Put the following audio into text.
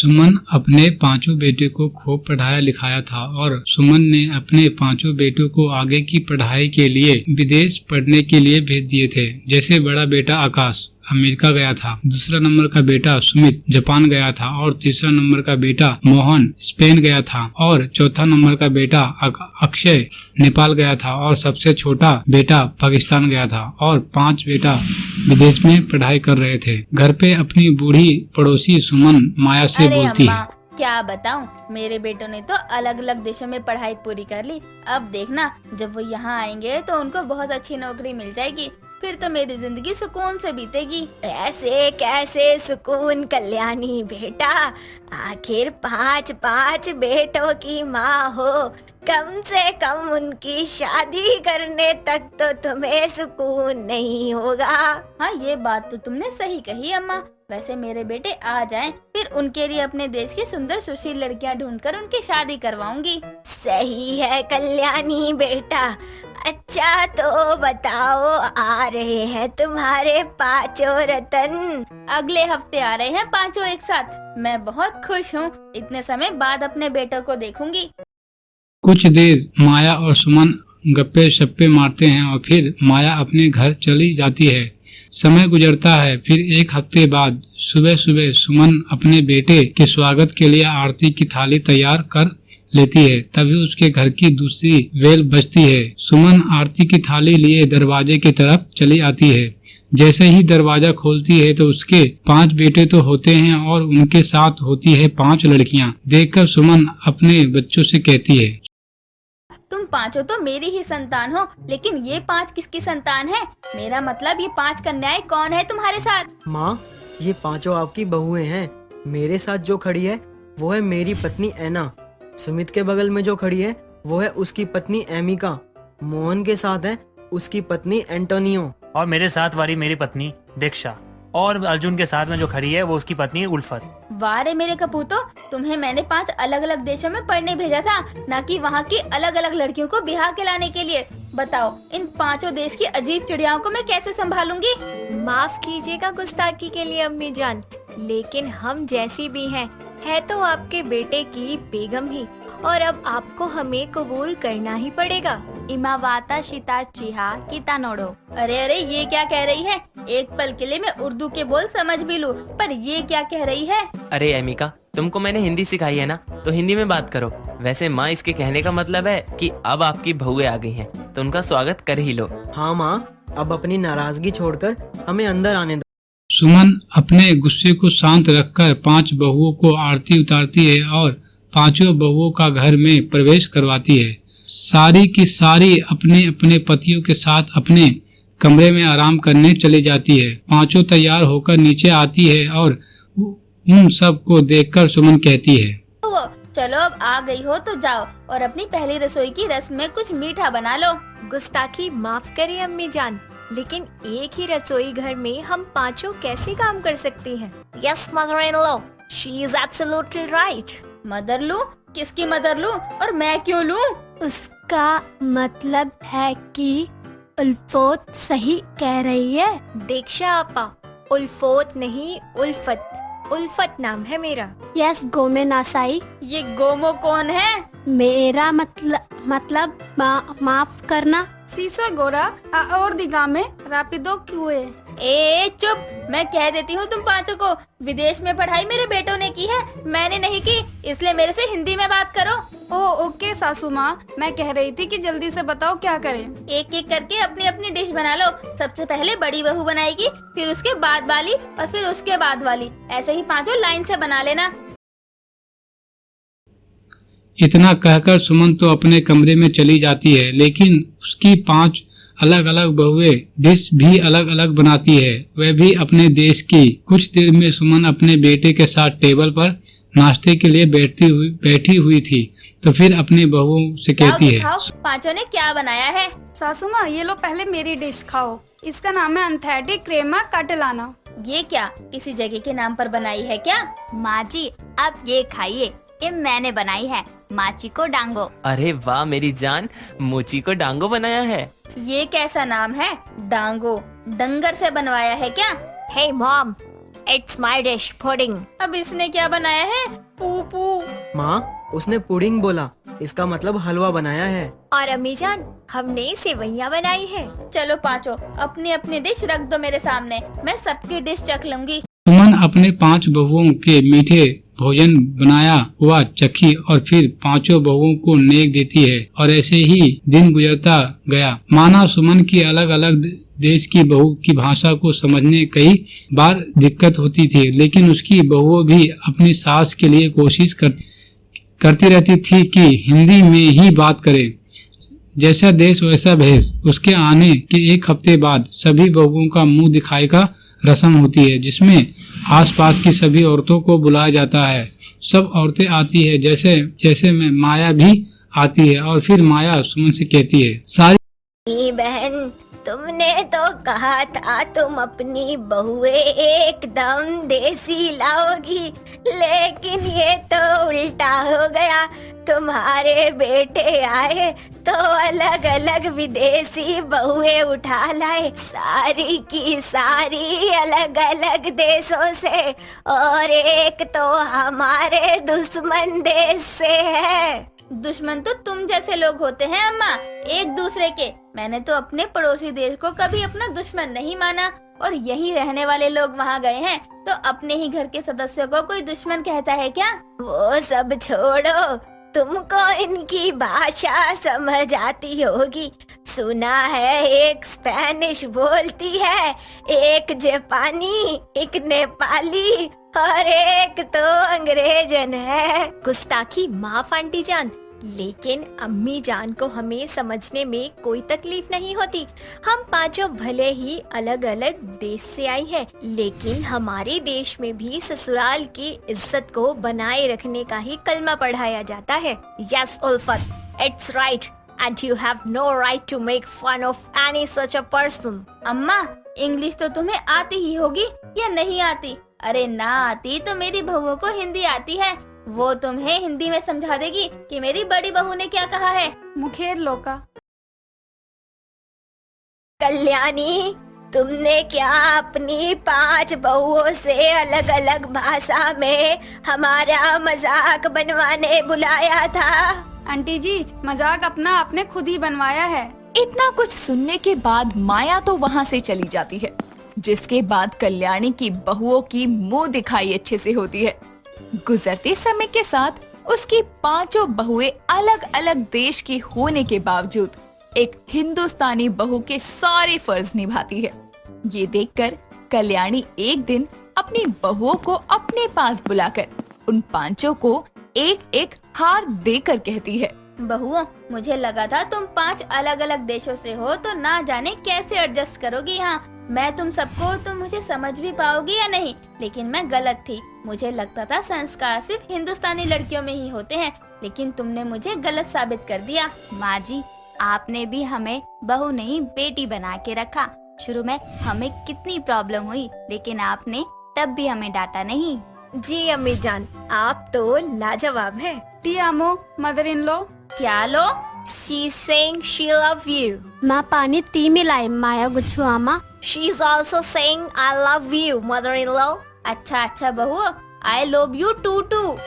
सुमन अपने पांचों बेटे को खूब पढ़ाया लिखाया था और सुमन ने अपने पांचों बेटों को आगे की पढ़ाई के लिए विदेश पढ़ने के लिए भेज दिए थे। जैसे बड़ा बेटा आकाश अमेरिका गया था, दूसरा नंबर का बेटा सुमित जापान गया था और तीसरा नंबर का बेटा मोहन स्पेन गया था और चौथा नंबर का बेटा अक्षय नेपाल गया था और सबसे छोटा बेटा पाकिस्तान गया था और 5 बेटा विदेश में पढ़ाई कर रहे थे। घर पे अपनी बूढ़ी पड़ोसी सुमन माया से बोलती है, क्या बताऊं, मेरे बेटों ने तो अलग अलग देशों में पढ़ाई पूरी कर ली। अब देखना जब वो यहाँ आएंगे तो उनको बहुत अच्छी नौकरी मिल जाएगी, फिर तो मेरी जिंदगी सुकून से बीतेगी। ऐसे कैसे सुकून कल्याणी बेटा, आखिर 5 बेटों की माँ हो, कम से कम उनकी शादी करने तक तो तुम्हें सुकून नहीं होगा। हाँ, ये बात तो तुमने सही कही अम्मा। वैसे मेरे बेटे आ जाएं, फिर उनके लिए अपने देश की सुंदर सुशील लड़कियां ढूंढकर उनकी शादी करवाऊंगी। सही है कल्याणी बेटा। अच्छा तो बताओ, आ रहे हैं तुम्हारे 5 रतन? अगले हफ्ते आ रहे हैं 5 एक साथ। मैं बहुत खुश हूँ, इतने समय बाद अपने बेटों को देखूंगी। कुछ देर माया और सुमन गप्पे शप्पे मारते हैं और फिर माया अपने घर चली जाती है। समय गुजरता है। फिर 1 हफ्ते बाद सुबह सुबह सुमन अपने बेटे के स्वागत के लिए आरती की थाली तैयार कर लेती है। तभी उसके घर की दूसरी बेल बजती है। सुमन आरती की थाली लिए दरवाजे की तरफ चली आती है। जैसे ही दरवाजा खोलती है तो उसके 5 बेटे तो होते हैं और उनके साथ होती है 5 लड़कियां। देखकर सुमन अपने बच्चों से कहती है, तुम 5 तो मेरी ही संतान हो, लेकिन ये 5 किसकी संतान है? मेरा मतलब ये 5 कन्याएं कौन है तुम्हारे साथ? माँ, ये 5 आपकी बहुएं हैं। मेरे साथ जो खड़ी है वो है मेरी पत्नी ऐना। सुमित के बगल में जो खड़ी है वो है उसकी पत्नी एमिका। मोहन के साथ है उसकी पत्नी एंटोनियो। और मेरे साथ वाली मेरी पत्नी दीक्षा। और अर्जुन के साथ में जो खड़ी है वो उसकी पत्नी उल्फत। वाह रे मेरे कपूतो, तुम्हें मैंने 5 अलग अलग देशों में पढ़ने भेजा था, न कि वहाँ की अलग अलग लड़कियों को बिहार के लाने के लिए। बताओ, इन 5 देश की अजीब चिड़ियाओं को मैं कैसे संभालूंगी? माफ कीजिएगा गुस्ताखी के लिए अम्मी जान, लेकिन हम जैसी भी हैं, है तो आपके बेटे की बेगम ही, और अब आपको हमें कबूल करना ही पड़ेगा। इमावाता शिता चिहा किता नोड़ो। अरे अरे, ये क्या कह रही है? एक पल के लिए मैं उर्दू के बोल समझ भी लूं, पर ये क्या कह रही है? अरे एमिका, तुमको मैंने हिंदी सिखाई है ना, तो हिंदी में बात करो। वैसे माँ, इसके कहने का मतलब है कि अब आपकी बहुएं आ गई हैं, तो उनका स्वागत कर ही लो। हाँ माँ, अब अपनी नाराजगी छोड़कर हमें अंदर आने दो। सुमन अपने गुस्से को शांत रखकर 5 बहुओं को आरती उतारती है और 5 बहुओं का घर में प्रवेश करवाती है। सारी की सारी अपने अपने पतियों के साथ अपने कमरे में आराम करने चली जाती है। 5 तैयार होकर नीचे आती है और उन सब को देखकर सुमन कहती है, चलो अब आ गई हो तो जाओ और अपनी पहली रसोई की रस्म में कुछ मीठा बना लो। गुस्ताखी माफ करिए अम्मी जान, लेकिन एक ही रसोई घर में हम 5 कैसे काम कर सकती हैं? Yes mother in law, she is absolutely right. Mother लू? किसकी मदर लू और मैं क्यों लूं? उसका मतलब है कि उल्फोत सही कह रही है। दीक्षा आपा, उल्फोत नहीं उल्फत। उल्फत नाम है मेरा। यस गोमे नासाई। ये गोमो कौन है? मेरा मतलब माफ करना। सीसो गोरा और दिगा में रापिदो क्यों है? ए चुप, मैं कह देती हूँ तुम 5 को, विदेश में पढ़ाई मेरे बेटों ने की है, मैंने नहीं की, इसलिए मेरे से हिंदी में बात करो। ओके सासू माँ, मैं कह रही थी कि जल्दी से बताओ क्या करें। एक एक करके अपनी अपनी डिश बना लो। सबसे पहले बड़ी बहू बनाएगी, फिर उसके बाद वाली और फिर उसके बाद वाली, ऐसे ही 5 लाइन से बना लेना। इतना कहकर सुमन तो अपने कमरे में चली जाती है, लेकिन उसकी 5 अलग अलग बहुएं डिश भी अलग अलग बनाती है, वह भी अपने देश की। कुछ देर में सुमन अपने बेटे के साथ टेबल पर नाश्ते के लिए बैठी हुई थी, तो फिर अपने बहुओं से कहती है, 5 ने क्या बनाया है? सासू माँ, ये लो पहले मेरी डिश खाओ, इसका नाम है अंथेटी क्रेमा काटलाना। ये क्या किसी जगह के नाम पर बनाई है क्या? माँ जी, आप ये खाइए, ये मैंने बनाई है, माची को डांगो। अरे वाह मेरी जान, मोची को डांगो बनाया है। ये कैसा नाम है? डांगो? डंगर से बनवाया है क्या? Hey mom, it's my dish pudding. अब इसने क्या बनाया है? पू पू। माँ, उसने पुडिंग बोला, इसका मतलब हलवा बनाया है। और अम्मी जान, हमने सेवइयाँ बनाई है। चलो पांचों अपनी अपनी डिश रख दो मेरे सामने, मैं सबकी डिश चख लूंगी। सुमन अपने 5 बहुओं के मीठे भोजन बनाया हुआ चखी और फिर 5 बहुओं को नेक देती है और ऐसे ही दिन गुजरता गया। माना सुमन की अलग अलग देश की बहू की भाषा को समझने कई बार दिक्कत होती थी, लेकिन उसकी बहुओं भी अपनी सास के लिए कोशिश करती रहती थी कि हिंदी में ही बात करें। जैसा देश वैसा भेष। उसके आने के 1 हफ्ते बाद सभी बहुओं का मुंह दिखाई का रस्म होती है, जिसमें आसपास की सभी औरतों को बुलाया जाता है। सब औरतें आती है, जैसे में माया भी आती है और फिर माया सुमन से कहती है, सारी बहन, तुमने तो कहा था तुम अपनी बहुएं एकदम देसी लाओगी, लेकिन ये तो उल्टा हो गया। तुम्हारे बेटे आए तो अलग अलग विदेशी बहुएं उठा लाए, सारी की सारी अलग अलग देशों से, और एक तो हमारे दुश्मन देश से है। दुश्मन तो तुम जैसे लोग होते हैं अम्मा, एक दूसरे के। मैंने तो अपने पड़ोसी देश को कभी अपना दुश्मन नहीं माना, और यहीं रहने वाले लोग वहाँ गए हैं तो अपने ही घर के सदस्यों को कोई दुश्मन कहता है क्या? वो सब छोड़ो, तुमको इनकी भाषा समझ आती होगी। सुना है एक स्पेनिश बोलती है, एक जापानी, एक नेपाली और एक तो अंग्रेजन है। गुस्ताखी माफ आंटी जान, लेकिन अम्मी जान को हमें समझने में कोई तकलीफ नहीं होती। हम पांचों भले ही अलग अलग देश से आई हैं, लेकिन हमारे देश में भी ससुराल की इज्जत को बनाए रखने का ही कलमा पढ़ाया जाता है। Yes Ulfat, it's right and you have no right to make fun of any such a person. अम्मा, इंग्लिश तो तुम्हें आती ही होगी या नहीं आती? अरे ना आती तो मेरी बहुओं को हिंदी आती है, वो तुम्हें हिंदी में समझा देगी कि मेरी बड़ी बहू ने क्या कहा है। मुखेर लोका। कल्याणी, तुमने क्या अपनी 5 बहुओं से अलग अलग भाषा में हमारा मजाक बनवाने बुलाया था? आंटी जी, मजाक अपना आपने खुद ही बनवाया है। इतना कुछ सुनने के बाद माया तो वहाँ से चली जाती है, जिसके बाद कल्याणी की बहुओं की मुंह दिखाई अच्छे से होती है। गुजरते समय के साथ उसकी 5 बहुएं अलग अलग देश की होने के बावजूद एक हिंदुस्तानी बहू के सारे फर्ज निभाती है। ये देखकर कल्याणी एक दिन अपनी बहुओं को अपने पास बुलाकर उन 5 को एक एक हार देकर कहती है, बहुओं, मुझे लगा था तुम 5 अलग अलग देशों से हो तो ना जाने कैसे एडजस्ट करोगी यहाँ। मैं तुम सबको, तुम मुझे समझ भी पाओगी या नहीं, लेकिन मैं गलत थी। मुझे लगता था संस्कार सिर्फ हिंदुस्तानी लड़कियों में ही होते हैं, लेकिन तुमने मुझे गलत साबित कर दिया। माँ जी, आपने भी हमें बहू नहीं बेटी बना के रखा। शुरू में हमें कितनी प्रॉब्लम हुई, लेकिन आपने तब भी हमें डांटा नहीं। जी अम्मी जान, आप तो लाजवाब हैं। T Amo, mother in law. क्या लो? She's saying she love you. माँ पानी ती मिलाए माया गुच्छू आमा। She's also saying I love you, mother-in-law. अच्छा बहू, I love you too.